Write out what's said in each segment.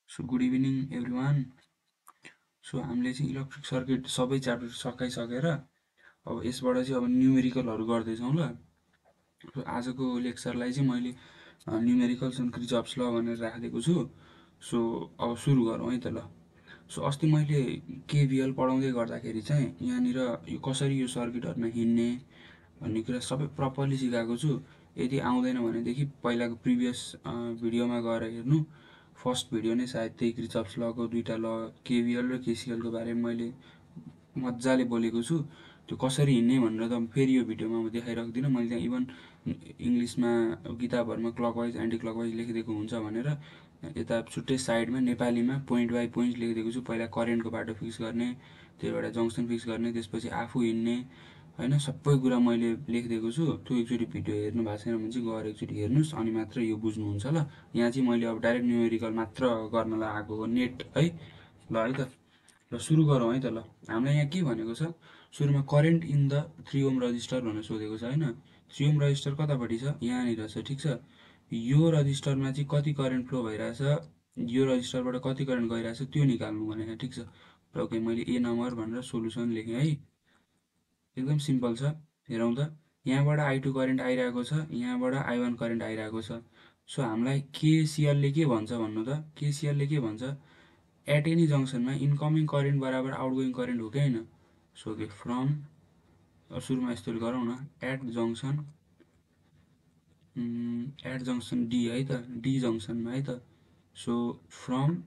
So good evening everyone. So हामीले चाहिँ electric circuit सबै च्याप्टर सकाइसकेर अब यसबाट चाहिँ अब न्युमेरिकलहरू गर्दैछौँ ल। सो आजको लेक्चरलाई चाहिँ मैले न्युमेरिकल्स एन्ड क्रिचअप्स ल भनेर राखिदिएको छु। सो अब सुरु गरौँ है त ल। सो अस्ति मैले केभिएल पढाउँदै गर्दाखेरि चाहिँ यहाँनिर यो कसरी यो सर्किटहरूमा हिँड्ने भन्ने कुरा सबै प्रपरली सिकाएको छु। यदि आउँदैन भनेदेखि पहिलाको प्रिभियस भिडियोमा गएर हेर्नु। फर्स्ट भिडियो नै सायद त्यही क्रिचअप्स लको दुईवटा ल केभिएल र केसिएलको बारेमा मैले मजाले बोलेको छु। त्यो कसरी हिँड्ने भनेर त फेरि यो भिडियोमा म देखाइराख्दिनँ। मैले त्यहाँ इभन इङ्ग्लिसमा किताबहरूमा क्लकवाइज एन्टी क्लकवाइज लेखिदिएको हुन्छ भनेर यता छुट्टै साइडमा नेपालीमा पोइन्ट बाई पोइन्ट लेखिदिएको छु। पहिला करेन्टको बाटो फिक्स गर्ने, त्योबाट जङ्सन फिक्स गर्ने, त्यसपछि आफू हिँड्ने होइन, सबै कुरा मैले लेखिदिएको छु। त्यो एकचोटि भिडियो हेर्नु भएको छैन भने चाहिँ गएर एकचोटि हेर्नुहोस्, अनि मात्र यो बुझ्नुहुन्छ ल। यहाँ चाहिँ मैले अब डाइरेक्ट न्युमेरिकल मात्र गर्नलाई आएको हो, नेट है। ल है त, ल सुरु गरौँ है त ल। हामीलाई यहाँ के भनेको छ, सुरुमा current in the 3 ohm resistor भनेर सोधेको छ होइन। 3 ओम रजिस्टर कतापट्टि छ, यहाँनिर छ, ठिक छ। यो रजिस्टरमा चाहिँ कति करेन्ट फ्लो भइरहेछ, यो रजिस्टरबाट कति करेन्ट गइरहेछ त्यो निकाल्नु भनेर, ठिक छ। र ओके, मैले ए नम्बर भनेर सोल्युसन लेखेँ है। एकदम सिम्पल छ, हेरौँ त। यहाँबाट I2 करेन्ट आइरहेको छ, यहाँबाट I1 करेन्ट आइरहेको छ। सो हामीलाई केसिएलले के भन्छ भन्नु त, केसिएलले के भन्छ, एट एनी जङ्सनमा इन्कमिङ करेन्ट बराबर आउटगोइङ करेन्ट हो कि होइन। सो के फ्रम, सुरुमा यस्तो गरौँ न, एट जङ्सन डी है त, डी जङ्सनमा है त। सो फ्रम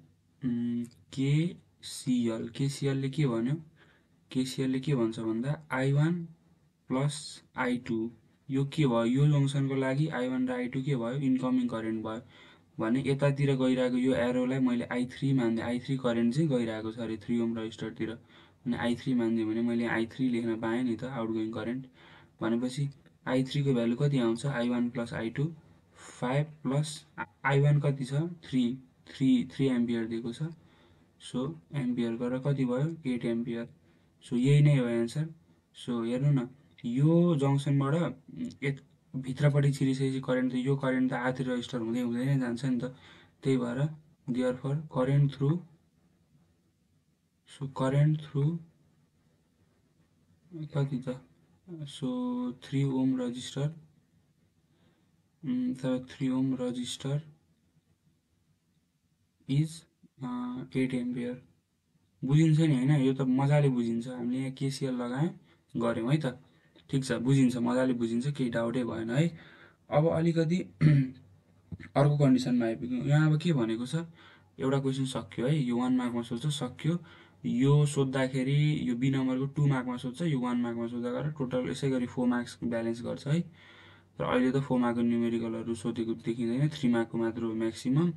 केसिएल, केसिएलले के भन्यो, केसिएलले के भन्छ भन्दा I1 प्लस I2, यो के भयो, यो जङ्सनको लागि I1 र I2 के भयो, इन्कमिङ करेन्ट भयो भने यतातिर गइरहेको यो एरोलाई मैले I3 मान्दै, I3 करेन्ट चाहिँ गइरहेको छ अरे 3 ओम रजिस्टरतिर। अनि I3 मान्दियो भने मैले I3 लेख्न पाएँ नि त, आउटगोइङ करेन्ट। भनेपछि I3 को भ्यालु कति आउँछ, I1 plus I2 5 plus I1 कति छ 3 एम्पियर दिएको छ। सो एम्पियर गरेर कति भयो 8 एम्पियर। सो यही नै हो एन्सर। सो हेर्नु न, यो जङ्सनबाट भित्रपट्टि छिरिसकेपछि करेन्ट त यो करेन्ट त आधी रजिस्टर हुँदै हुँदै नै जान्छ नि त। त्यही भएर therefore current through, so current through कति त, so 3 ohm resistor, 3 ohm resistor is 8 ampere. बुझिन्छ नि होइन, यो त मजाले बुझिन्छ। हामीले यहाँ केसिएल लगायौँ, गऱ्यौँ है त, ठिक छ, बुझिन्छ, मजाले बुझिन्छ, केही डाउटै भएन है। अब अलिकति अर्को कन्डिसनमा आइपुग्यौँ। यहाँ अब के भनेको छ, एउटा क्वेसन सक्यो है, यो 1 मार्कमा सोध्छ, सक्यो। यो सोद्धाखेरि यो बी नम्बरको 2 मार्कमा सोध्छ, यो 1 मार्कमा सोद्धा गरेर टोटल यसै गरी 4 मार्क्स ब्यालेन्स गर्छ है। र अहिले त 4 मार्कको न्युमेरिकलहरू सोधेको देखिँदैन, 3 मार्कको मात्र हो म्याक्सिमम्।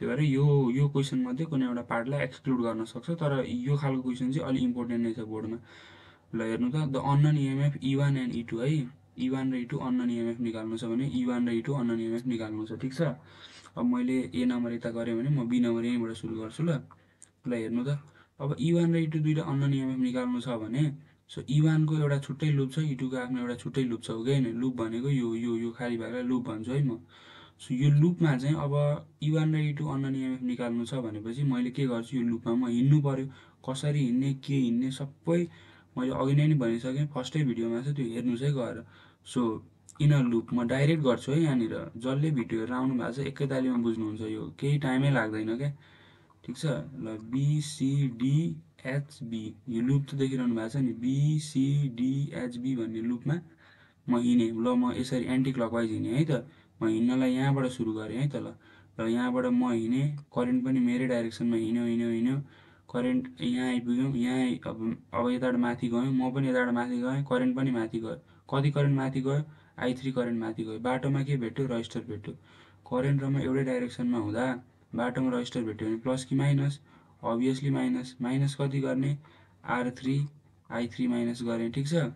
त्यही भएर यो क्वेसन मध्ये कुनै एउटा पार्टलाई एक्सक्लुड गर्न सक्छ, तर यो खालको क्वेसन चाहिँ अलिक इम्पोर्टेन्ट नै छ बोर्डमा। ल हेर्नु त, the unknown EMF E1 and E2 है, E1 र E2 अननोन इएमएफ निकाल्नु छ भने E1 र E2 अननोन इएमएफ निकाल्नु छ, ठिक छ। अब मैले ए नम्बर यता गरेँ भने म बी नम्बर यहीँबाट सुरु गर्छु ल। ल हेर्नु त, अब E1 र E2 दुईवटा अननोन इएमएफ निकाल्नु छ भने सो E1 को एउटा छुट्टै लुप छ, E2 को आफ्नो एउटा छुट्टै लुप छ, हो कि होइन। लुप भनेको यो खाली भागलाई लुप भन्छु है म। सो यो लुपमा चाहिँ अब E1 र E2 अननोन इएमएफ निकाल्नु छ भनेपछि मैले के गर्छु, यो लुपमा म हिँड्नु पऱ्यो। कसरी हिँड्ने, के हिँड्ने, सबै मैले अघि नै भनिसकेँ, फर्स्टै भिडियोमा छ, त्यो हेर्नुहोस् है गएर। सो इनर लुप म डाइरेक्ट गर्छु है यहाँनिर। जसले भिडियो हेरेर आउनु भएको छ एकैतालीमा बुझ्नुहुन्छ, यो केही टाइमै लाग्दैन क्या, ठिक छ। ल BCDHB, यो लुप त देखिरहनु भएको छ नि, BCDHB भन्ने लुपमा म हिँडेँ। ल म यसरी एन्टी क्लकवाइज हिँडेँ है त। म हिँड्नलाई यहाँबाट सुरु गरेँ है त ल। र यहाँबाट म हिँडेँ, करेन्ट पनि मेरै डाइरेक्सनमा हिँड्यो, करेन्ट यहाँ आइपुग्यौँ, यहाँ अब यताबाट माथि गयौँ, म पनि यताबाट माथि गएँ, करेन्ट पनि माथि गयो। कति करेन्ट माथि गयो, I3 करेन्ट माथि गयो। बाटोमा के भेट्यो, रजिस्टर भेट्यो। करेन्ट र म एउटै डाइरेक्सनमा हुँदा बाटोमा रजिस्टर भेट्यो भने प्लस कि माइनस, अभियसली माइनस। माइनस कति गर्ने, R3 I3 माइनस गरेँ, ठिक छ।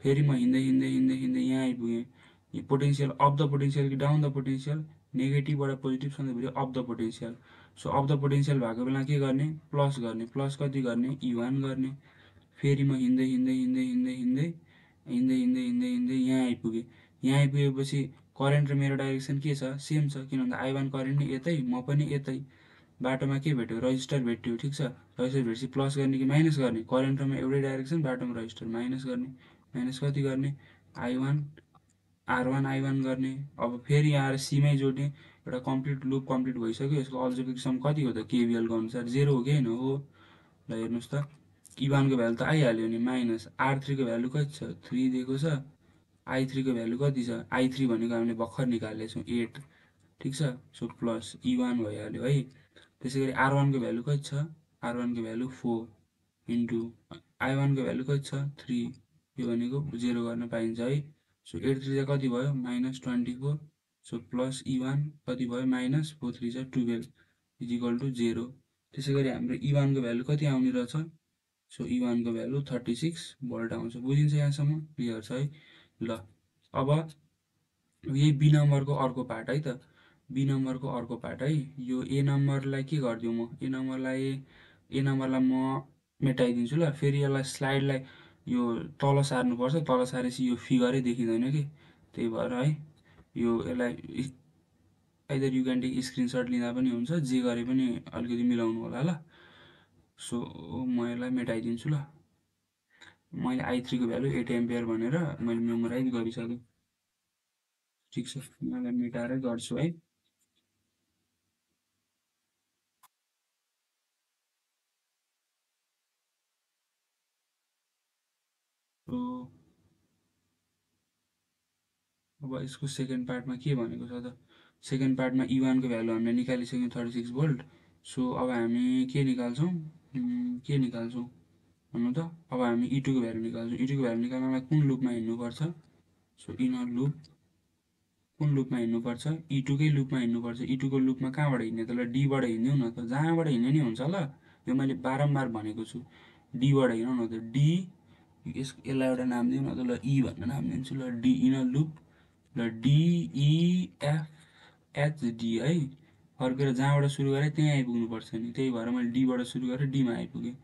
फेरि म हिँड्दै हिँड्दै हिँड्दै हिँड्दै यहाँ आइपुगेँ। यो पोटेन्सियल अफ द पोटेन्सियल कि डाउन द पोटेन्सियल, नेगेटिभबाट पोजिटिभ सधैँभरि of the potential. So of the potential भएको बेला के गर्ने, प्लस गर्ने। प्लस कति गर्ने, E1 गर्ने। फेरि म हिँड्दै हिँड्दै हिँड्दै हिँड्दै हिँड्दै हिँड्दै हिँड्दै हिँड्दै हिँड्दै यहाँ आइपुगेँ। यहाँ आइपुगेपछि करेन्ट र मेरो डाइरेक्सन के छ, सेम छ, किन भन्दा I1 करेन्ट नै यतै, म पनि यतै। बाटोमा के भेट्यो, रजिस्टर भेट्यो, ठिक छ। रजिस्टर भेटेपछि प्लस गर्ने कि माइनस गर्ने, करेन्टमा एउटै डाइरेक्सन, बाटोमा रजिस्टर माइनस गर्ने। माइनस कति गर्ने, I1 R1 I1 गर्ने। अब फेरि यहाँ आएर सीमै जोड्ने, एउटा कम्प्लिट लुप कम्प्लिट भइसक्यो। यसको अल्जेब्रिक सम कति हो त, केबिएलको अनुसार 0 हो कि होइन, हो। ल हेर्नुहोस् त, I1 को भ्यालु त आइहाल्यो नि, माइनस R3 को भ्यालु कति छ, 3 दिएको छ। I3 को भ्यालु कति छ, I3 भनेको हामीले भर्खर निकालेको छौँ 8, ठिक छ। सो प्लस E1 भइहाल्यो है। त्यसै गरी R1 को भ्यालु कति छ, R1 को भ्यालु 4 इन्टु I1 को भ्यालु कति छ, 3, यो भनेको 0 गर्न पाइन्छ है। सो 8 3 कति भयो, -24। सो प्लस E1 कति भयो, -4 3 12 इज इक्वल टु 0। त्यसै गरी हाम्रो E1 को भ्यालु कति आउने रहेछ, सो E1 को भ्यालु 36 भोल्ट आउँछ। बुझिन्छ यहाँसम्म, क्लियर छ है। ल अब यही बी नम्बरको अर्को पार्ट है त, बी नम्बरको अर्को पार्ट है। यो ए नम्बरलाई के गरिदिउँ म, ए नम्बरलाई म मेटाइदिन्छु ल। फेरि यसलाई स्लाइडलाई यो तल सार्नुपर्छ, तल सारेपछि यो फिगरै देखिँदैन कि, त्यही भएर है यो यसलाई either you can take screenshot लिँदा पनि हुन्छ, जे गरे पनि अलिकति मिलाउनु होला ल। सो म यसलाई मेटाइदिन्छु ल। मैले I3 को भ्यालु 8 एम्पियर भनेर मैले मेमोराइज गरिसकेँ, ठिक छ। यसलाई मेटाएरै गर्छु है। सो अब यसको सेकेन्ड पार्टमा के भनेको छ त, सेकेन्ड पार्टमा E1 को भ्यालु हामीले निकालिसक्यौँ 36 भोल्ट। सो अब हामी के निकाल्छौँ, भन्नु त। अब हामी E2 को भ्यालु निकाल्छौँ। E2 को भ्यालु निकाल्नलाई कुन लुपमा हिँड्नुपर्छ, सो इनर लुप, कुन लुपमा हिँड्नुपर्छ, E2 कै लुपमा हिँड्नुपर्छ। E2 को लुपमा कहाँबाट हिँड्ने त, ल डीबाट हिँड्यौँ न त, जहाँबाट हिँड्ने नि हुन्छ ल। यो मैले बारम्बार भनेको छु, डीबाट हिँडौँ न त। डी, यसलाई एउटा नाम दिउँ न त, ल ई भनेर नाम दिन्छु ल, डी इनर लुप। ल DEFHD है, फर्केर जहाँबाट सुरु गरेँ त्यहीँ आइपुग्नुपर्छ नि, त्यही भएर मैले डीबाट सुरु गरेँ डीमा आइपुगेँ।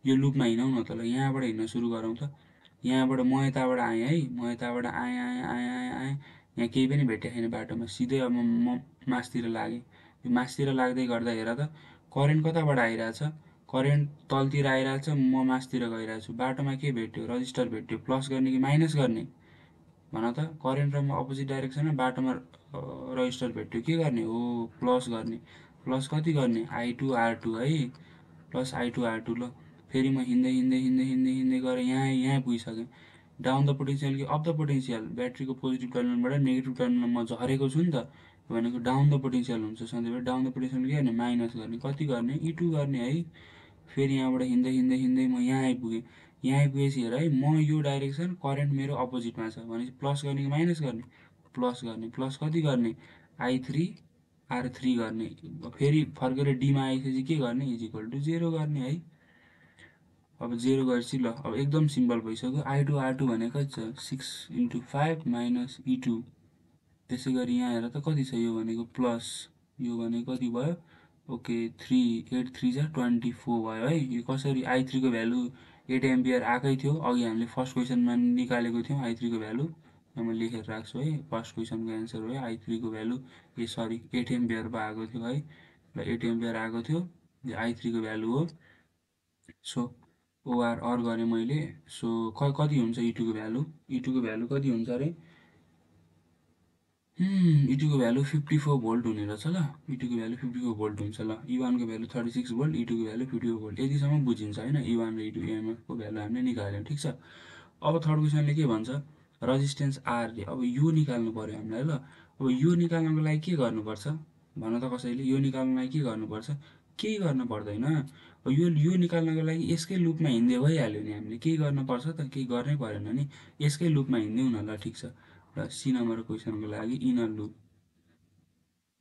यो लुपमा हिँडौँ न त, ल यहाँबाट हिँड्न सुरु गरौँ त। यहाँबाट म यताबाट आएँ है, म यताबाट आएँ आएँ आएँ आएँ आएँ, यहाँ केही पनि भेटेको छैन बाटोमा, सिधै अब म मासतिर लागेँ। यो मासतिर लाग्दै गर्दा हेर त, करेन्ट कताबाट आइरहेछ, करेन्ट तलतिर आइरहेछ, म मासतिर गइरहेको छु। बाटोमा के भेट्यो, रजिस्टर भेट्यो। प्लस गर्ने कि माइनस गर्ने भन त, करेन्ट र म अपोजिट डाइरेक्सनमा, बाटोमा रजिस्टर भेट्यो, के गर्ने हो, प्लस गर्ने। प्लस कति गर्ने, I2 R2 है, प्लस I2 R2। ल फेरि म हिँड्दै हिँड्दै हिँड्दै हिँड्दै हिँड्दै गएर यहाँ पुगिसकेँ। डाउन द पोटेन्सियल कि अप द पोटेन्सियल, ब्याट्रीको पोजिटिभ टर्मिनलबाट नेगेटिभ टर्मिनलमा म झरेको छु नि त, भनेको डाउन द पोटेन्सियल हुन्छ सधैँ। डाउन द पोटेन्सियल के गर्ने, माइनस गर्ने, कति गर्ने, E2 गर्ने है। फेरि यहाँबाट हिँड्दै हिँड्दै हिँड्दै म यहाँ आइपुगेँ। यहाँ आइपुगेपछि हेर है, म यो डाइरेक्सन, करेन्ट मेरो अपोजिटमा छ भनेपछि प्लस गर्ने कि माइनस गर्ने, प्लस गर्ने। प्लस कति गर्ने, I3 R3 गर्ने। फेरि फर्केर डीमा आएपछि के गर्ने, इज इक्वल टु 0 गर्ने है। अब 0 गरेपछि ल, अब एकदम सिम्पल भइसक्यो। I2 R2 भनेको कति छ, 6 × 5 माइनस E2। त्यसै गरी यहाँ हेर त कति छ, यो भनेको प्लस, यो भनेको कति भयो, ओके 3 8 3 24 भयो है। यो कसरी, I3 को भ्यालु 8 एम्पियर आएकै थियो, अघि हामीले फर्स्ट क्वेसनमा निकालेको थियौँ I3 को भ्यालु, म लेखेर राख्छु है, फर्स्ट क्वेसनको एन्सर हो I3 को भ्यालु, ए सरी 8 एम्पियर पो आएको थियो है। ल 8 एम्पियर आएको थियो, यो I3 को भ्यालु हो। सो ओआर गरेँ मैले। सो कति हुन्छ E2 को भ्यालु, E2 को भ्यालु कति हुन्छ अरे, E2 को भ्यालु 54 भोल्ट हुने रहेछ ल। E2 को भ्यालु 54 भोल्ट हुन्छ ल। E1 को भ्यालु 36 भोल्ट, E2 को भ्यालु 54 भोल्ट, यतिसम्म बुझिन्छ होइन। E1 र E2 EMF को भ्यालु हामीले निकाल्यौँ, ठिक छ। अब थर्ड क्वेसनले के भन्छ, रेजिस्टेन्स आरले, अब यो निकाल्नु पर्यो हामीलाई ल। अब यो निकाल्नको लागि के गर्नुपर्छ भन त, कसैले यो निकाल्नको लागि के गर्नुपर्छ, केही गर्न पर्दैन। यो निकाल्नको लागि यसकै लुपमा हिँड्दै भइहाल्यो नि, हामीले केही गर्न पर्छ त, केही गर्नै परेन नि, यसकै लुपमा हिँड्यौँ न ल, ठिक छ। र सी नम्बर क्वेसनको लागि इनर लुप,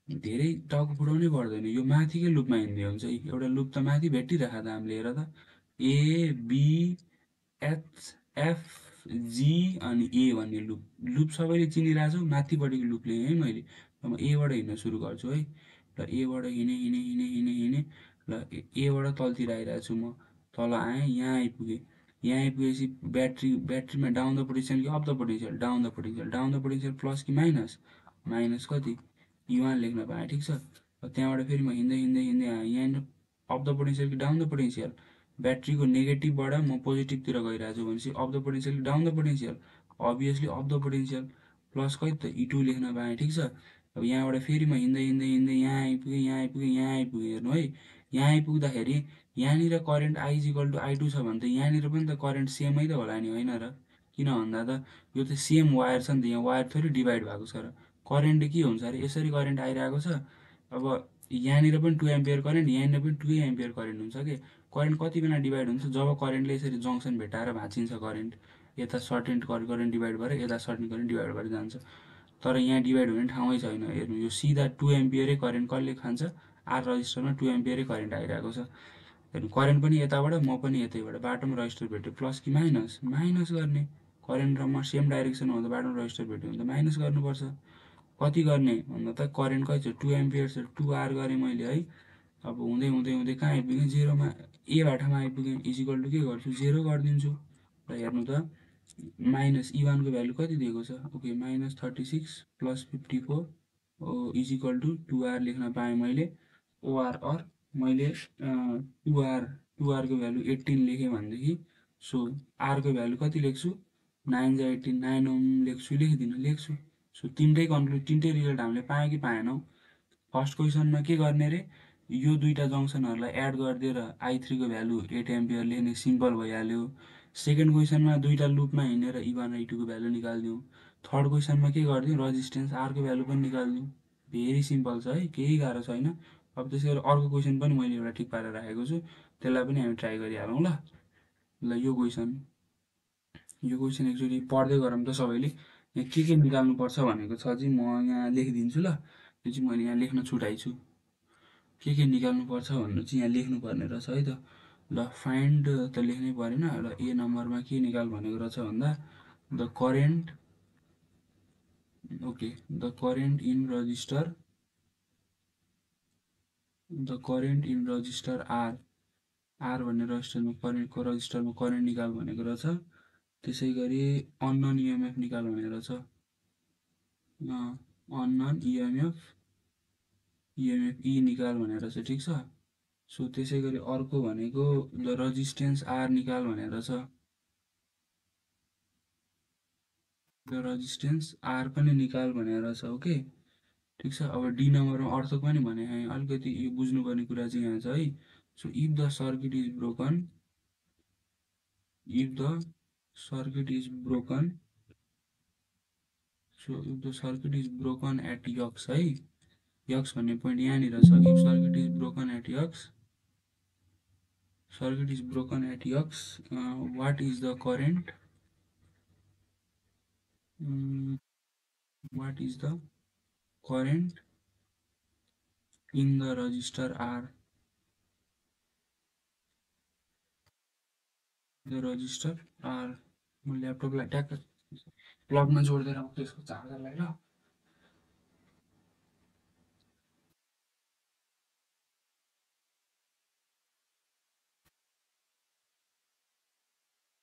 धेरै टाउको फुटाउनै पर्दैन, यो माथिकै लुपमा हिँड्दै हुन्छ। एउटा लुप त माथि भेटिरहेको त हामीले, हेर त, ABHFG अनि ए भन्ने लुप सबैले चिनिरहेछौ, माथिपट्टिको लुप लेखेँ है मैले। म एबाट हिँड्न सुरु गर्छु है। ल एबाट हिँडेँ हिँडेँ हिँडेँ हिँडेँ हिँडेँ, ल एबाट तलतिर आइरहेको छु म, तल आएँ, यहाँ आइपुगेँ। यहाँ आइपुगेपछि ब्याट्रीमा डाउन द पोटेन्सियल कि up the potential, down the potential. Down the potential plus कि माइनस, माइनस कति, E1 लेख्न पाएँ, ठिक छ। त्यहाँबाट फेरि म हिँड्दै हिँड्दै हिँड्दै यहाँनिर अफ द पोटेन्सियल कि डाउन द पोटेन्सियल, ब्याट्रीको नेगेटिभबाट म पोजिटिभतिर गइरहेको छु भनेपछि अफ द पोटेन्सियल कि down the potential, obviously of the potential, plus कति त E2 लेख्न पाएँ। ठिक छ। अब यहाँबाट फेरि म हिँड्दै हिँड्दै हिँड्दै यहाँ आइपुगेँ, यहाँ आइपुगेँ, यहाँ आइपुगेँ, हेर्नु है। यहाँ आइपुग्दाखेरि यहाँनिर करेन्ट I = I2 छ भने त यहाँनिर पनि त करेन्ट सेमै त होला नि, होइन र? किन भन्दा त यो त सेम वायर छ नि त, यहाँ वायर थोरै डिभाइड भएको छ र। करेन्ट के हुन्छ अरे, यसरी करेन्ट आइरहेको छ। अब यहाँनिर पनि 2 एम्पियर करेन्ट, यहाँनिर पनि 2 एम्पियर करेन्ट हुन्छ कि। करेन्ट कति बेला डिभाइड हुन्छ, जब करेन्टले यसरी जङ्सन भेटाएर भाँचिन्छ करेन्ट, यता सर्टेन करेन्ट डिभाइड भएर यता सर्टेन करेन्ट डिभाइड भएर जान्छ। तर यहाँ डिभाइड हुने ठाउँै छैन। हेर्नु, यो सिधा 2 एम्पियरै करेन्ट कसले खान्छ, आर रजिस्टरमा 2 एम्पियरै करेन्ट आइरहेको छ। हेर्नु, करेन्ट पनि यताबाट, म पनि यतैबाट, बाटोमा रजिस्टर भेट्यो, प्लस कि माइनस, माइनस गर्ने। करेन्ट र म सेम डाइरेक्सनमा हुँदा बाटोमा रजिस्टर भेट्यो भने त माइनस गर्नुपर्छ। कति गर्ने भन्दा त करेन्ट कति छ, 2 एम्पियर छ, 2R गरेँ मैले है। अब हुँदै हुँदै हुँदै कहाँ आइपुगेँ, जेरोमा, ए बाटामा आइपुगेँ। इजिकल टु के गर्छु, 0 गरिदिन्छु। र हेर्नु त, माइनस E1 को भ्यालु कति दिएको छ, ओके, -36 + 54 इजिकल टु 2R लेख्न पाएँ मैले। ओआर मैले 2R को भ्यालु 18 लेखेँ भनेदेखि, सो R को भ्यालु कति लेख्छु, 9 जा 18, 9 ओम लेख्छु, लेखिदिनु, लेख्छु। सो तिनटै रिजल्ट हामीले पायौँ कि पाएनौँ। फर्स्ट क्वेसनमा के गर्ने रे, यो दुईवटा जङ्सनहरूलाई एड गरिदिएर I3 को भ्यालु 8 एम्पियर लेख्ने, सिम्पल भइहाल्यो। सेकेन्ड क्वेसनमा दुईवटा लुपमा हिँडेर E1 र E2 को भ्यालु निकालिदिउँ। थर्ड क्वेसनमा के गरिदिउँ, रजिस्टेन्स R को भ्यालु पनि निकालिदिउँ। भेरी सिम्पल छ है, केही गाह्रो छैन। अब त्यसै गरी अर्को क्वेसन पनि मैले एउटा ठिक पारेर राखेको छु, त्यसलाई पनि हामी ट्राई गरिहालौँ ल। ल यो क्वेसन एकचोटि पढ्दै गरौँ त सबैले। यहाँ के निकाल्नुपर्छ भनेको छ चाहिँ म यहाँ लेखिदिन्छु ल। त्यो चाहिँ मैले यहाँ लेख्न छुटाइछु। के निकाल्नुपर्छ भन्नु चाहिँ यहाँ लेख्नुपर्ने रहेछ है त। ल फाइन्ड त लेख्नै परेन। र ए नम्बरमा के निकाल भनेको रहेछ भन्दा, the current, okay, the current in resistor R भन्ने रजिस्टरमा करेन्ट निकाल भनेको रहेछ। त्यसै गरी अननोन इएमएफ निकाल भनेको रहेछ। अननोन इएमएफ E निकाल भनेर रहेछ। ठिक छ। सो त्यसै गरी अर्को भनेको द रजिस्टेन्स आर निकाल भनेर रहेछ। द रजिस्टेन्स आर पनि निकाल भनेर रहेछ। ओके, ठिक छ। अब डी नम्बरमा अर्थको पनि भने अलिकति यो बुझ्नुपर्ने कुरा चाहिँ यहाँ छ है। So if the circuit is broken at X है, यक्स भन्ने पोइन्ट यहाँनिर छ। If circuit is broken at X, what is the current, in the resistor R, म ल्यापटपलाई ट्याक्क प्लगमा जोडिदिएर आउँछु त्यसको चार्जरलाई ल।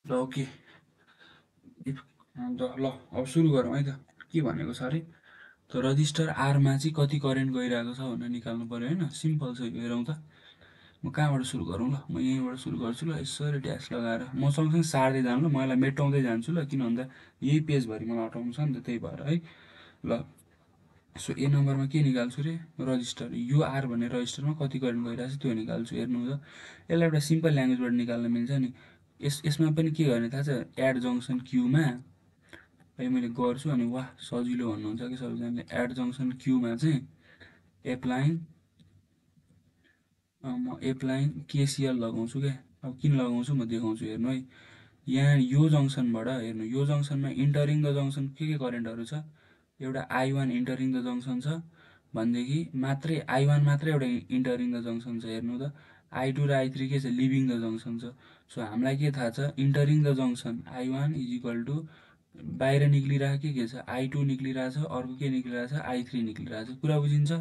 ओके, ल अब सुरु गरौँ है त। के भनेको छ अरे, त रजिस्टर आरमा चाहिँ कति करेन्ट गइरहेको छ भनेर निकाल्नु पऱ्यो होइन। सिम्पल छ यो, हेरौँ त। म कहाँबाट सुरु गरौँ ल, म यहीँबाट सुरु गर्छु ल। यसरी ड्यास लगाएर म सँगसँगै सार्दै जानु ल, म यसलाई मेटाउँदै जान्छु ल। किन भन्दा यही पेजभरि मलाई हटाउनु छ नि त, त्यही भएर है। ल, सो ए नम्बरमा के निकाल्छु रे, रजिस्टर, यो आर भन्ने रजिस्टरमा कति करेन्ट गइरहेको छ त्यो निकाल्छु। हेर्नु त, यसलाई एउटा सिम्पल ल्याङ्ग्वेजबाट निकाल्न मिल्छ नि। यसमा पनि के गर्ने थाहा छ, एड जङ्सन क्यूमा, है मैले गर्छु। अनि वाह सजिलो भन्नुहुन्छ कि सबैजनाले। एड जङ्सन क्यूमा चाहिँ म एप्लाइङ केसिएल लगाउँछु क्या। अब किन लगाउँछु म देखाउँछु, हेर्नु है। यहाँ यो जङ्सनबाट हेर्नु, यो जङ्सनमा इन्टरिङ द जङ्सन के करेन्टहरू छ, एउटा I1 इन्टरिङ द जङ्सन छ भनेदेखि मात्रै I1 मात्रै एउटा इन्टरिङ द जङ्सन छ। हेर्नु त, I2 र I3 के छ, लिभिङ द जङ्सन छ। सो हामीलाई के थाहा छ, इन्टरिङ द जङ्सन I1 = बाहिर निक्लिरहेको के छ, I2 निक्लिरहेछ, अर्को के निक्लिरहेछ, I3 निक्लिरहेछ। कुरा बुझिन्छ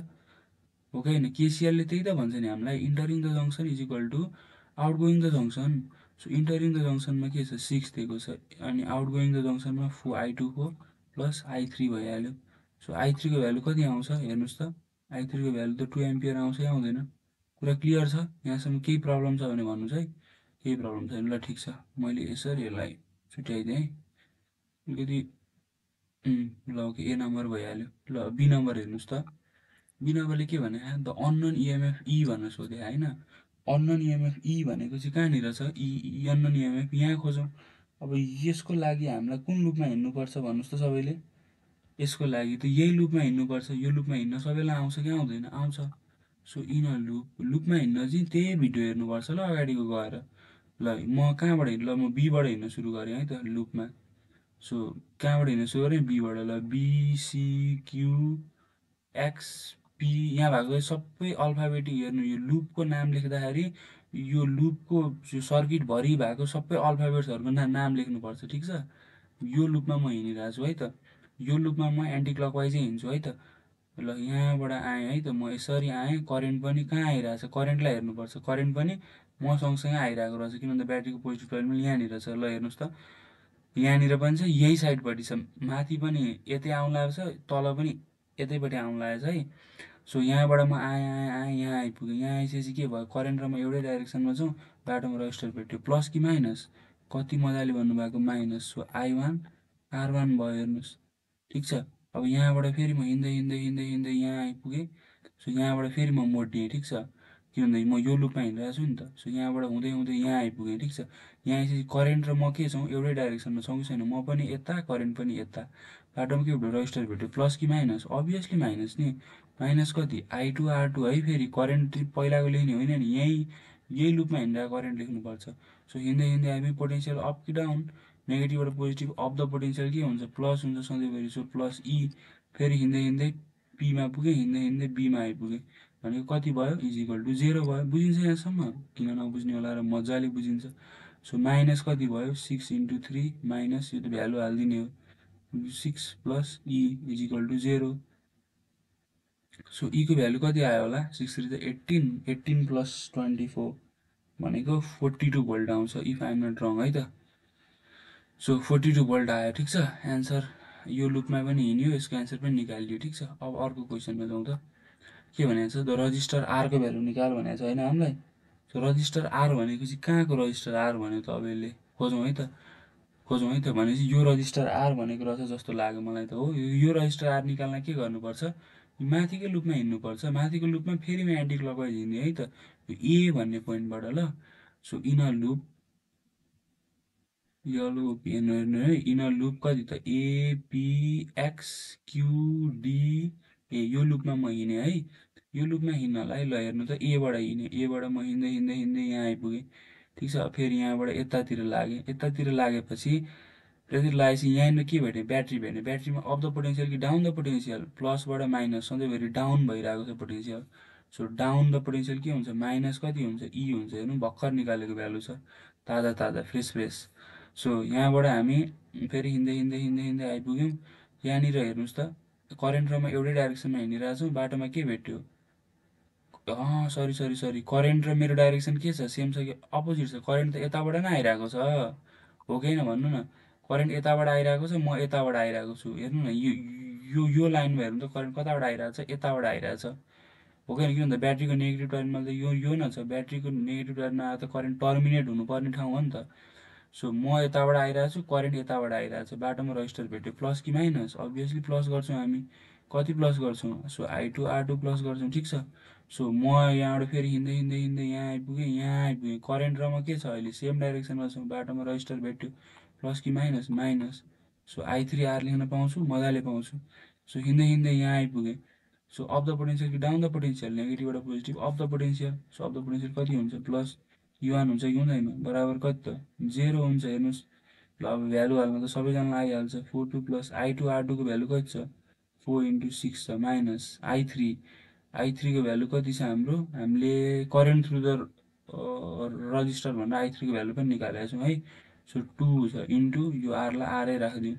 हो कि होइन। केसिएलले त्यही त भन्छ नि हामीलाई, entering the junction outgoing the junction. So entering the जङ्सनमा के छ, 6 दिएको छ, अनि आउटगोइङ द जङ्सनमा I2 को प्लस I3 भइहाल्यो। सो I3 को भ्यालु कति आउँछ हेर्नुहोस् त, I3 को भ्यालु त 2 एम्पियर आउँछ कि आउँदैन? कुरा क्लियर छ? यहाँसम्म केही प्रब्लम छ भने भन्नुहोस् है। केही प्रब्लम छैन ल ठिक छ। मैले यसरी यसलाई छुट्याइदिएँ। अलिकति ल ओके ए नम्बर भइहाल्यो। ल बी नम्बर हेर्नुहोस् त। बी नम्बरले के भने द अननोन इएमएफ ई भनेर सोधे होइन। अननोन इएमएफ ई भनेको चाहिँ कहाँनिर छ? ई अननोन इएमएफ यहाँ खोजौँ। अब यसको लागि हामीलाई कुन लुपमा हिँड्नुपर्छ भन्नुहोस् त सबैले? यसको लागि त यही लुपमा हिँड्नुपर्छ। यो लुपमा हिँड्न सबैलाई आउँछ कि आउँदैन? आउँछ। सो इन लुपमा हिँड्न चाहिँ त्यही भिडियो हेर्नुपर्छ ल अगाडिको गएर। ल म कहाँबाट हिँड्नु? ल म बीबाट हिँड्न सुरु गरेँ है त लुपमा। सो कहाँबाट हिँड्न सुरु गरेँ? बीबाट। ल बिसिक्यु एक्सपी यहाँ भएको सबै अल्फाबेटिक हेर्नु। यो लुपको नाम लेख्दाखेरि यो लुपको सर्किटभरि भएको सबै अल्फाबेट्सहरूको नाम लेख्नुपर्छ ठिक छ। यो लुपमा म हिँडिरहेको छु है त। यो लुपमा म एन्टी क्लकवाइजै हिँड्छु है त। ल यहाँबाट आएँ है त। म यसरी आएँ। करेन्ट पनि कहाँ आइरहेछ? करेन्टलाई हेर्नुपर्छ। करेन्ट पनि म सँगसँगै आइरहेको रहेछ किन भन्दा ब्याट्रीको पोजिटिभ टर्मिनल यहाँनिर छ। ल हेर्नुहोस् त यहाँनिर पनि छ यही साइडपट्टि छ। माथि पनि यतै आउनु लागेको छ तल पनि यतैपट्टि आउनु लागेको छ है। सो यहाँबाट म आएँ आएँ आएँ यहाँ आइपुगेँ। यहाँ आइसकेपछि के भयो? करेन्ट र म एउटै डाइरेक्सनमा छौँ। बाटोमा रजिस्टर भेट्यो। प्लस कि माइनस? कति मजाले भन्नुभएको माइनस। सो I1 R1 भयो हेर्नुहोस्। ठिक छ। अब यहाँबाट फेरि म हिँड्दै हिँड्दै हिँड्दै हिँड्दै यहाँ आइपुगेँ। सो यहाँबाट फेरि म मोडिएँ ठिक छ। किनभने म यो लुपमा हिँडिरहेको छु नि त। सो यहाँबाट हुँदै हुँदै यहाँ आइपुगेँ ठिक छ। यहाँ आइसकेपछि करेन्ट र म के छौँ? एउटै डाइरेक्सनमा छौँ कि छैन? म पनि यता करेन्ट पनि यता। बाटोमा के भेट्यो? रजिस्टर भेट्यो। प्लस कि माइनस? अभियसली माइनस नि। माइनस कति? I2 R2 है। फेरि करेन्ट पहिलाको लेख्ने होइन नि। यही लुपमा हिँडिरहेको करेन्ट लेख्नुपर्छ। सो हिँड्दै हिँड्दै आइपुगेँ। पोटेन्सियल अप कि डाउन? नेगेटिभबाट पोजिटिभ अफ द पोटेन्सियल के हुन्छ? प्लस हुन्छ सधैँभरि। So plus E. फेरि हिँड्दै हिँड्दै पीमा पुगेँ। हिँड्दै हिँड्दै बीमा आइपुगेँ। भनेको कति भयो? इजिकल टु 0 भयो। बुझिन्छ यहाँसम्म? किन नबुझ्ने होला र मजाले बुझिन्छ। सो माइनस कति भयो? 6 इन्टु 3 माइनस यो त भ्यालु हालिदिने हो। 6 plus E is equal to 0। So ईको भ्यालु कति आयो होला? 6 3 त 18 18 प्लस 24 भनेको 42 भोल्ट आउँछ इफ आइएम नट रङ है त। सो 42 भोल्ट आयो ठिक छ। एन्सर यो लुपमा पनि हिँड्यो। यसको एन्सर पनि निकालिदियो ठिक छ। अब अर्को क्वेसनमा जाउँ त। के भनेको छ? द रजिस्टर आरको भ्यालु निकाल भनेको छ होइन हामीलाई। सो रजिस्टर आर भनेको चाहिँ कहाँको रजिस्टर आर भन्यो त अब यसले? खोजौँ है त। खोजौँ है त। भनेपछि यो रजिस्टर आर भनेको रहेछ जस्तो लाग्यो मलाई त हो। यो रजिस्टर आर निकाल्न के गर्नुपर्छ? माथिकै लुपमा हिँड्नुपर्छ। माथिको लुपमा फेरि म एन्टी क्लकवाइज हिँड्ने है त। ए भन्ने पोइन्टबाट ल। सो इनर लुप यो लुप हेर्नु हेर्नु है। इनर लुप कति त? एपिएक्सक्युडी ए यो लुपमा म हिँडेँ है। यो लुपमा हिँड्नलाई ल हेर्नु त एबाट हिँडेँ। एबाट म हिँड्दै हिँड्दै हिँड्दै यहाँ आइपुगेँ ठिक छ। फेरि यहाँबाट यतातिर लागेँ। यतातिर लागेपछि यतातिर लागेपछि यहाँनिर के भेटेँ? ब्याट्री भेटेँ। ब्याट्रीमा अप द पोटेन्सियल कि डाउन द पोटेन्सियल? प्लसबाट माइनस सधैँभरि डाउन भइरहेको छ potential. So down the potential के हुन्छ? माइनस कति हुन्छ? ई हुन्छ। हेर्नु भर्खर निकालेको भ्यालु छ। ताजा ताजा फ्रेस फ्रेस। सो यहाँबाट हामी फेरि हिँड्दै हिँड्दै हिँड्दै हिँड्दै आइपुग्यौँ। यहाँनिर हेर्नुहोस् त करेन्ट र म एउटै डाइरेक्सनमा हिँडिरहेको छौँ। बाटोमा के भेट्यो? सरी करेन्ट र मेरो डाइरेक्सन के छ? सेम छ कि अपोजिट छ? करेन्ट त यताबाट नै आइरहेको छ हो कि होइन भन्नु न। करेन्ट यताबाट आइरहेको छ। म यताबाट आइरहेको छु। हेर्नु न यो लाइनमा हेर्नु त करेन्ट कताबाट आइरहेको छ? यताबाट आइरहेको छ हो कि होइन? किन भन्दा ब्याट्रीको नेगेटिभ टर्मिनल त यो न छ। ब्याट्रीको नेगेटिभ टर्मिनल आएर त करेन्ट टर्मिनेट हुनुपर्ने ठाउँ हो नि त। सो म यताबाट आइरहेको छु। करेन्ट यताबाट आइरहेको छ। बाटोमा रजिस्टर भेट्यो। प्लस कि माइनस? अभियसली प्लस गर्छौँ हामी। कति प्लस गर्छौँ? सो I2 R2 प्लस गर्छौँ ठिक छ। सो म यहाँबाट फेरि हिँड्दै हिँड्दै हिँड्दै यहाँ आइपुगेँ। यहाँ आइपुगेँ। करेन्ट र म के छ अहिले? सेम डाइरेक्सनमा छौँ। बाटोमा रजिस्टर भेट्यो। प्लस कि minus? Minus. So I3 R लेख्न पाउँछु? मजाले पाउँछु। सो हिँड्दै हिँड्दै यहाँ आइपुगेँ। सो अफ द पोटेन्सियल कि डाउन द पोटेन्सियल? नेगेटिभबाट positive of the potential. So of the potential कति हुन्छ? प्लस युवान हुन्छ कि हुँदैन? बराबर कति त? 0 हुन्छ हेर्नुहोस्। ल अब भ्यालु हाल्नु त सबैजनालाई आइहाल्छ। 42 प्लस I2 R2 को भ्यालु कति छ? 4 इन्टु 6 छ माइनस I3 को भ्यालु कति छ हाम्रो? हामीले करेन्ट थ्रु द रजिस्टर भनेर I3 को भ्यालु पनि निकालेका छौँ है। सो 2 छ इन्टु यो आरलाई आरै राखिदिउँ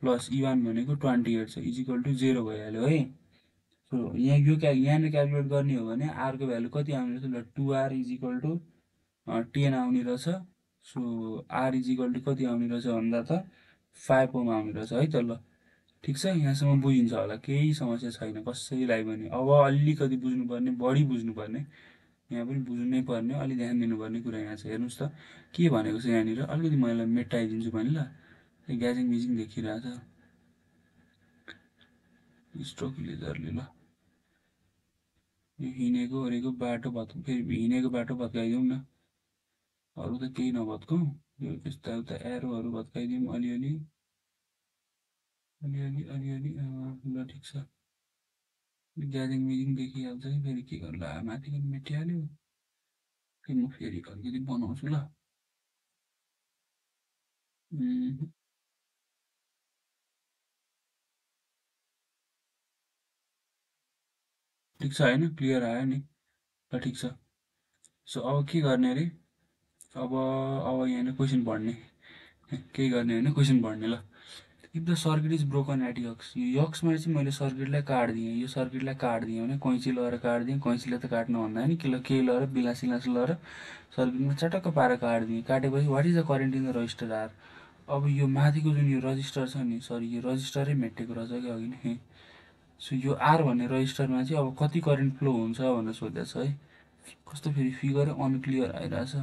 प्लस E1 भनेको 28 छ इजिकल टु 0 भइहाल्यो है। सो यहाँनिर क्यालकुलेट गर्ने हो भने आरको भ्यालु कति आउने रहेछ? ल 2R इजिकल टु 10 आउने रहेछ। सो आर इजिकल टु कति आउने रहेछ भन्दा त 5 ओम आउने रहेछ है त। ल ठिक छ, यहाँसम्म बुझिन्छ होला, केही समस्या छैन कसैलाई पनि। अब अलिकति बुझ्नुपर्ने, बढी बुझ्नुपर्ने, यहाँ पनि बुझ्नै पर्ने, अलिक ध्यान दिनुपर्ने कुरा यहाँ छ। हेर्नुहोस् त के भनेको छ यहाँनिर, अलिकति मैले मेटाइदिन्छु पनि ल। ग्याजिङ मिजिङ देखिरहेछ स्ट्रोक लेजरले। ल यो हिँडेको ओरेको बाटो फेरि हिँडेको बाटो भत्काइदिउँ न, अरू त केही नभत्काउँ। यो यस्ता उता एरोहरू भत्काइदिउँ अलिअलि अलिअलि अलिअलि। ल ठिक छ, ग्याजिङ मिजिङ देखिहाल्छ कि फेरि के गर्ला, माथिको मेटिहाल्यो। फेरि म फेरि अलिकति बनाउँछु ल। ठिक छ होइन, क्लियर आयो नि। ल ठिक छ। सो अब के गर्ने अरे, अब यहाँनिर क्वेसन पढ्ने, केही गर्ने होइन, क्वेसन पढ्ने। ल if the circuit is broken at X, यो यक्समा चाहिँ मैले सर्किटलाई काटिदिएँ, यो सर्किटलाई काटिदिएँ भने कैँची लगाएर काटिदिएँ, कैँचीले त काट्नु भन्दा नि केही लगाएर बिलासिलास लगाएर सर्किटमा चटक्क पारेर काटिदिएँ। काटेपछि what is the current in the resistor R. अब यो माथिको जुन यो रजिस्टर छ नि, सरी यो रजिस्टरै मेटेको रहेछ कि अघि नै। सो यो आर भन्ने रजिस्टरमा चाहिँ अब कति करेन्ट फ्लो हुन्छ भनेर सोधेको छ है। कस्तो फेरि फिगरै अनक्लियर आइरहेछ।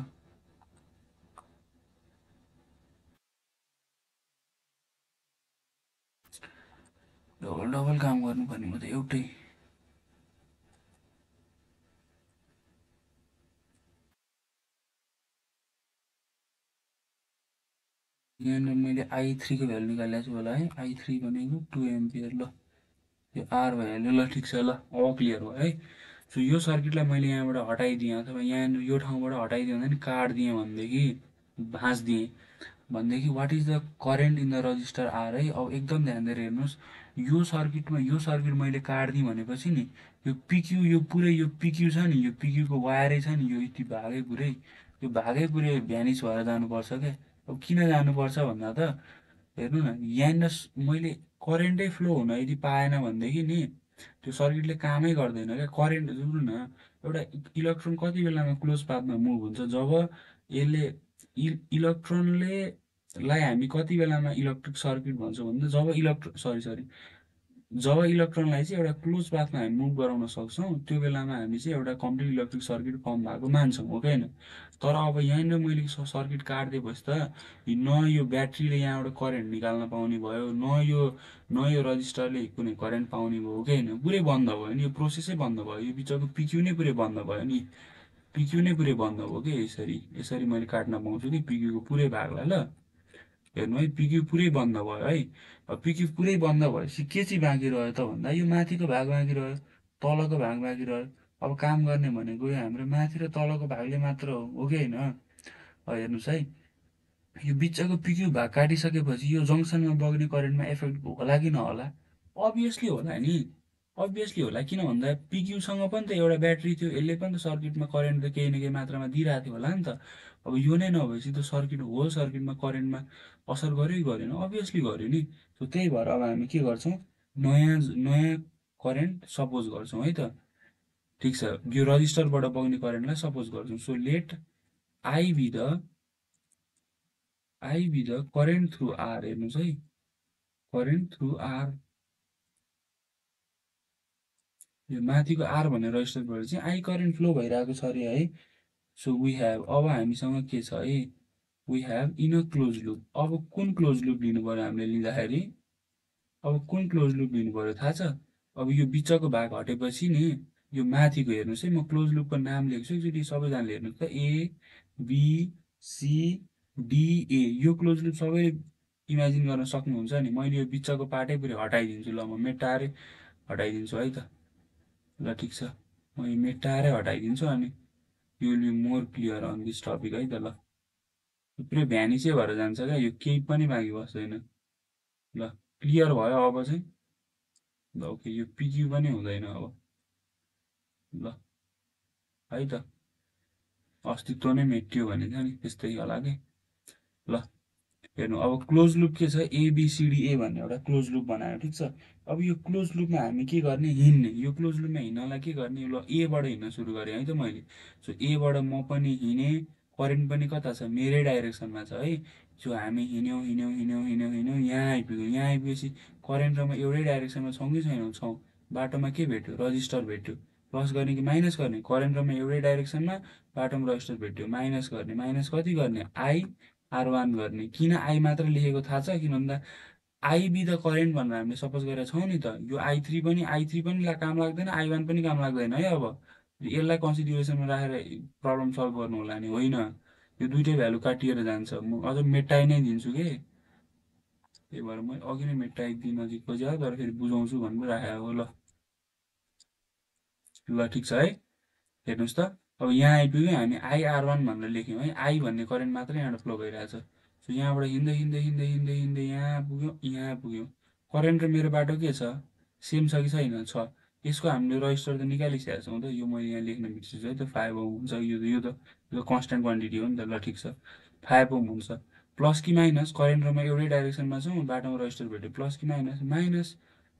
डबल डबल काम गर्नुपर्ने म त एउटै। यहाँनिर मैले आई3को भ्यालु निकालेको छु होला है, आई3 भनेको 2 एम्पियर। ल यो आर भइहाल्यो। ल ठिक छ, ल अब क्लियर भयो है। सो यो सर्किटलाई मैले यहाँबाट हटाइदिएँ अथवा यहाँनिर यो ठाउँबाट हटाइदिएँ भन्दा नि काटिदिएँ भनेदेखि, भाँच्दिएँ भनेदेखि what is the current in the resistor R है। अब एकदम ध्यान दिएर हेर्नुहोस्, यो सर्किटमा यो सर्किट मैले काटिदिएँ भनेपछि नि यो पिक्यू, यो पुरै यो पिक्यू छ नि, यो पिक्यूको वायरै छ नि, यो यति भागै पुरै, यो भागै पुरै भ्यानिस भएर जानुपर्छ क्या। अब किन जानुपर्छ भन्दा त हेर्नु न, यहाँनिर मैले करेन्टै फ्लो हुन यदि पाएन भनेदेखि नि त्यो सर्किटले कामै गर्दैन क्या। करेन्ट सुन्नु न, एउटा इलेक्ट्रोन कति बेलामा क्लोज पाथमा मुभ हुन्छ, जब यसले इलेक्ट्रोनले लाई हामी कति बेलामा इलेक्ट्रिक सर्किट भन्छौँ भन्दा जब जब इलेक्ट्रोनलाई चाहिँ एउटा क्लोज पाथमा हामी मुभ गराउन सक्छौँ त्यो बेलामा हामी चाहिँ एउटा कम्प्लिट इलेक्ट्रिक सर्किट फर्म भएको मान्छौँ, हो कि होइन। तर अब यहाँनिर मैले सर्किट काटिदिएपछि त न यो ब्याट्रीले यहाँबाट करेन्ट निकाल्न पाउने भयो, न यो रजिस्टरले कुनै करेन्ट पाउने भयो, हो कि होइन। पुरै बन्द भयो नि, यो प्रोसेसै बन्द भयो, यो बिचको पिक्यू नै पुरै बन्द भयो नि, पिक्यू नै पुरै बन्द भयो कि। यसरी यसरी मैले काट्न पाउँछु कि पिक्यूको पुरै भागलाई। ल हेर्नु है, पिक्यू पुरै बन्द भयो है। अब पिक्यू पुरै बन्द भएपछि के चाहिँ बाँकी रह्यो त भन्दा यो माथिको भाग बाँकी रह्यो, तलको भाग बाँकी रह्यो। अब काम गर्ने भनेको यो हाम्रो माथि र तलको भागले मात्र हो कि होइन। अब हेर्नुहोस् है, यो बिचको पिक्यू भाग काटिसकेपछि यो जङ्सनमा बग्ने करेन्टमा इफेक्ट होला कि नहोला, अभियसली होला नि। अभियसली होला, किन भन्दा पिक्यूसँग पनि त एउटा ब्याट्री थियो, यसले पनि त सर्किटमा करेन्ट त केही न केही मात्रामा दिइरहेको थियो होला नि त। अब यो नै नभएपछि त सर्किट होल सर्किटमा करेन्टमा असर गर्यो कि गरेन, अभियसली गर्यो नि। त्यही भएर अब हामी के गर्छौँ, नयाँ नयाँ करेन्ट सपोज गर्छौँ है त। ठिक छ, यो रजिस्टरबाट बग्ने करेन्टलाई सपोज गर्छौँ। So let I be the current through R. हेर्नुहोस् है, करेन्ट थ्रु आर, यो माथिको आर भन्ने रजिस्टरबाट चाहिँ आई करेन्ट फ्लो भइरहेको छ अरे है। सो वी हेभ, अब हामीसँग के छ है, we have in a close loop. अब कुन क्लोज लुप लिनु पऱ्यो हामीले लिँदाखेरि, अब कुन क्लोज लुप लिनु पऱ्यो थाहा छ। अब यो बिचको भाग हटेपछि नि यो माथिको हेर्नुहोस् है, म क्लोज लुपको नाम लेख्छु एकचोटि, सबैजनाले हेर्नुहोस् त, A B C D A, यो क्लोज लुप सबै इमेजिन गर्न सक्नुहुन्छ नि। मैले यो बिचको पार्टै पुरै हटाइदिन्छु, ल म मेटाएर हटाइदिन्छु है त। ल ठिक छ, म यो मेटाएरै हटाइदिन्छु, अनि you will be more clear on this topic है त। ल पुरै भ्यानिसै भएर जान्छ क्या, यो केही पनि बाँकी बस्दैन। ल क्लियर भयो अब चाहिँ। ल ओके, यो पिक्यू पनि हुँदैन अब। ल है त, अस्तित्व नै मेटियो भने थियो नि, त्यस्तै होला कि। ल हेर्नु, अब क्लोज लुप के छ, एबिसिडिए भन्ने एउटा क्लोज लुप बनायो, ठिक छ। अब यो क्लोज लुपमा हामी के गर्ने, हिँड्ने। यो क्लोज लुपमा हिँड्नलाई के गर्ने, ल एबाट हिँड्न सुरु गरेँ है त मैले। सो एबाट म पनि हिँडेँ, करेन्ट पनि कता छ, मेरै डाइरेक्सनमा छ है। सो हामी हिँड्यौँ हिँड्यौँ हिँड्यौँ हिँड्यौँ हिँड्यौँ, यहाँ आइपुग्यौँ। यहाँ आइपुगेपछि करेन्ट र म एउटै डाइरेक्सनमा छौँ कि छैनौँ? छौँ। बाटोमा के भेट्यो? रजिस्टर भेट्यो। प्लस गर्ने कि माइनस गर्ने? करेन्ट र म एउटै डाइरेक्सनमा, बाटोमा रजिस्टर भेट्यो। माइनस गर्ने। माइनस कति गर्ने? आई R1 गर्ने। किन आई मात्र लेखेको थाहा छ? किन भन्दा आई बी द करेन्ट भनेर हामीले सपोज गरेर छौँ नि त। यो आई3 पनि काम लाग्दैन, आई1 पनि काम लाग्दैन है अब। यसलाई कन्सिडरेसनमा राखेर प्रब्लम सल्भ गर्नु होला नि, होइन। यो दुइटै भ्यालु काटिएर जान्छ। म अझ मेटाइ नै दिन्छु के। त्यही भएर मैले अघि नै मेटाइदिन नजिक खोजेँ तर फेरि बुझाउँछु भनेर राखेको हो। ल ल ठिक छ है। हेर्नुहोस् त, अब यहाँ आइपुग्यो, हामी IR1 भनेर लेख्यौँ है। आई भन्ने करेन्ट मात्रै यहाँबाट फ्लो भइरहेछ। सो यहाँबाट हिँड्दै हिँड्दै हिँड्दै हिँड्दै हिँड्दै यहाँ पुग्यो, यहाँ पुग्यो। करेन्ट र मेरो बाटो के छ? सेम छ कि छैन? छ। यसको हामीले रजिस्टर त निकालिसकेका छौँ त। यो मैले यहाँ लेख्न बिर्सेछु है, त 5 ओम हुन्छ। यो त कन्सट्यान्ट क्वान्टिटी हो नि त। ल ठिक छ, 5 ओम हुन्छ। प्लस कि माइनस? करेन्ट र म एउटै डाइरेक्सनमा छौँ, बाटोमा रजिस्टर भेट्यो। प्लस कि माइनस? माइनस।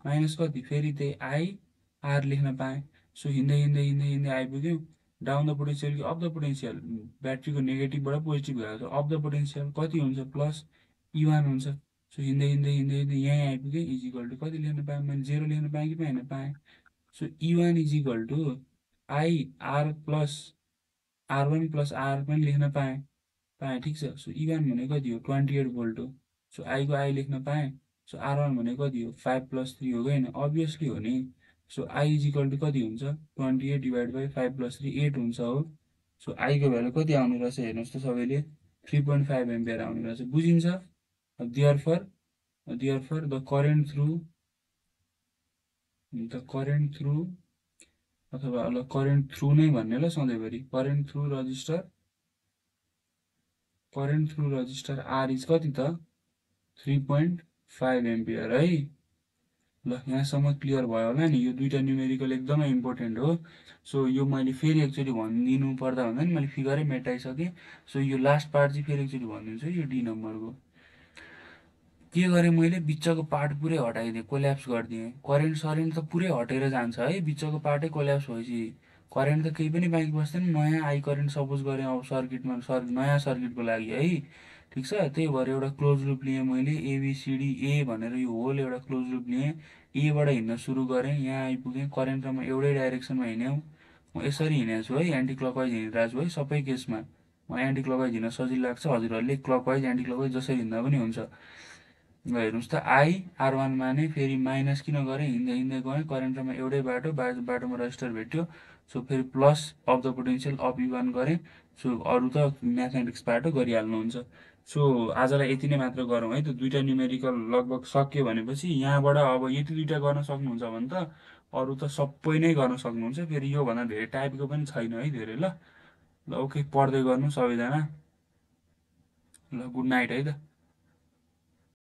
माइनस कति? फेरि त्यही IR लेख्न पाएँ। सो हिँड्दै हिँड्दै हिँड्दै हिँड्दै आइपुग्यौँ। डाउन द पोटेन्सियल कि अफ द पोटेन्सियल? ब्याट्रीको नेगेटिभबाट पोजिटिभ गएको छ। अफ द पोटेन्सियल कति हुन्छ? प्लस E1 हुन्छ। सो हिँड्दै हिँड्दै हिँड्दै हिँड्दै यहीँ आइपुगेँ। इज इक्वल टु कति लेख्न पाएँ मैले? 0 लेख्न पाएँ कि पाएन? पाएँ। So E1 is equal to IR plus R1 plus R पनि लेख्न पाएँ। पाएँ, ठिक छ। सो E1 भनेको कति हो? 28 भोल्ट हो। सो आईको आई लेख्न पाएँ। सो R1 भनेको कति हो? 5 + 3 हो कि होइन? अभियसली हो नि। So I is equal to कति हुन्छ? 28 डिभाइड बाई 5 + 3 8 हुन्छ हो। सो आईको भ्यालु कति आउने रहेछ हेर्नुहोस् त सबैले? 3.5 एम्पियर आउने रहेछ। बुझिन्छ? देयरफर द करेन्ट थ्रु अथवा ल करेन्ट थ्रु नै भन्ने ल सधैँभरि। Current through resistor R is कति त? 3.5 एम्पियर है। ल यहाँसम्म क्लियर भयो होला नि। यो दुईवटा न्युमेरिकल एकदमै इम्पोर्टेन्ट हो। सो यो मैले फेरि एकचोटि भनिदिनु पर्दा भन्दा नि मैले फिगरै मेटाइसकेँ। सो यो लास्ट पार्ट चाहिँ फेरि एकचोटि भनिदिन्छु है। यो डी नम्बरको के गरेँ मैले? बिचको पार्ट पुरै हटाइदिएँ, कोल्याप्स गरिदिएँ। करेन्ट सरेन्ट त पुरै हटेर जान्छ है बिचको पार्टै कोल्याप्स भएपछि। करेन्ट त केही पनि बाँकी बस्दैन। नयाँ आई करेन्ट सपोज गरेँ अब सर्किटमा, नयाँ सर्किटको लागि है, ठिक छ। त्यही भएर एउटा क्लोज लुप लिएँ मैले, एबिसिडी ए भनेर यो होल एउटा क्लोज लुप लिएँ। एबाट हिँड्न सुरु गरेँ, यहाँ आइपुगेँ। करेन्ट र म एउटै डाइरेक्सनमा हिँड्यौँ। म यसरी हिँडेको छु है, एन्टी क्लकवाइज हिँडिरहेको छु है सबै केसमा। म एन्टी क्लकवाइज हिँड्न सजिलो लाग्छ, हजुरहरूले क्लकवाइज एन्टी क्लकवाइज जसरी हिँड्दा पनि हुन्छ। ल हेर्नुहोस् त, IR1मा नै फेरि माइनस किन गरेँ? हिँड्दै हिँड्दै गएँ, करेन्ट र म एउटै बाटोमा रजिस्टर भेट्यो। सो फेरि plus of the potential of E1 गरेँ। सो अरू त म्याथमेटिक्सबाट गरिहाल्नुहुन्छ। सो आजलाई यति नै मात्र गरौँ है त। दुईवटा न्युमेरिकल लगभग सक्यो भनेपछि यहाँबाट अब यति दुईवटा गर्न सक्नुहुन्छ भने त अरू त सबै नै गर्न सक्नुहुन्छ। फेरि योभन्दा धेरै टाइपको पनि छैन है धेरै। ल ल ओके, पढ्दै गर्नु सबैजना। ल गुड नाइट है त।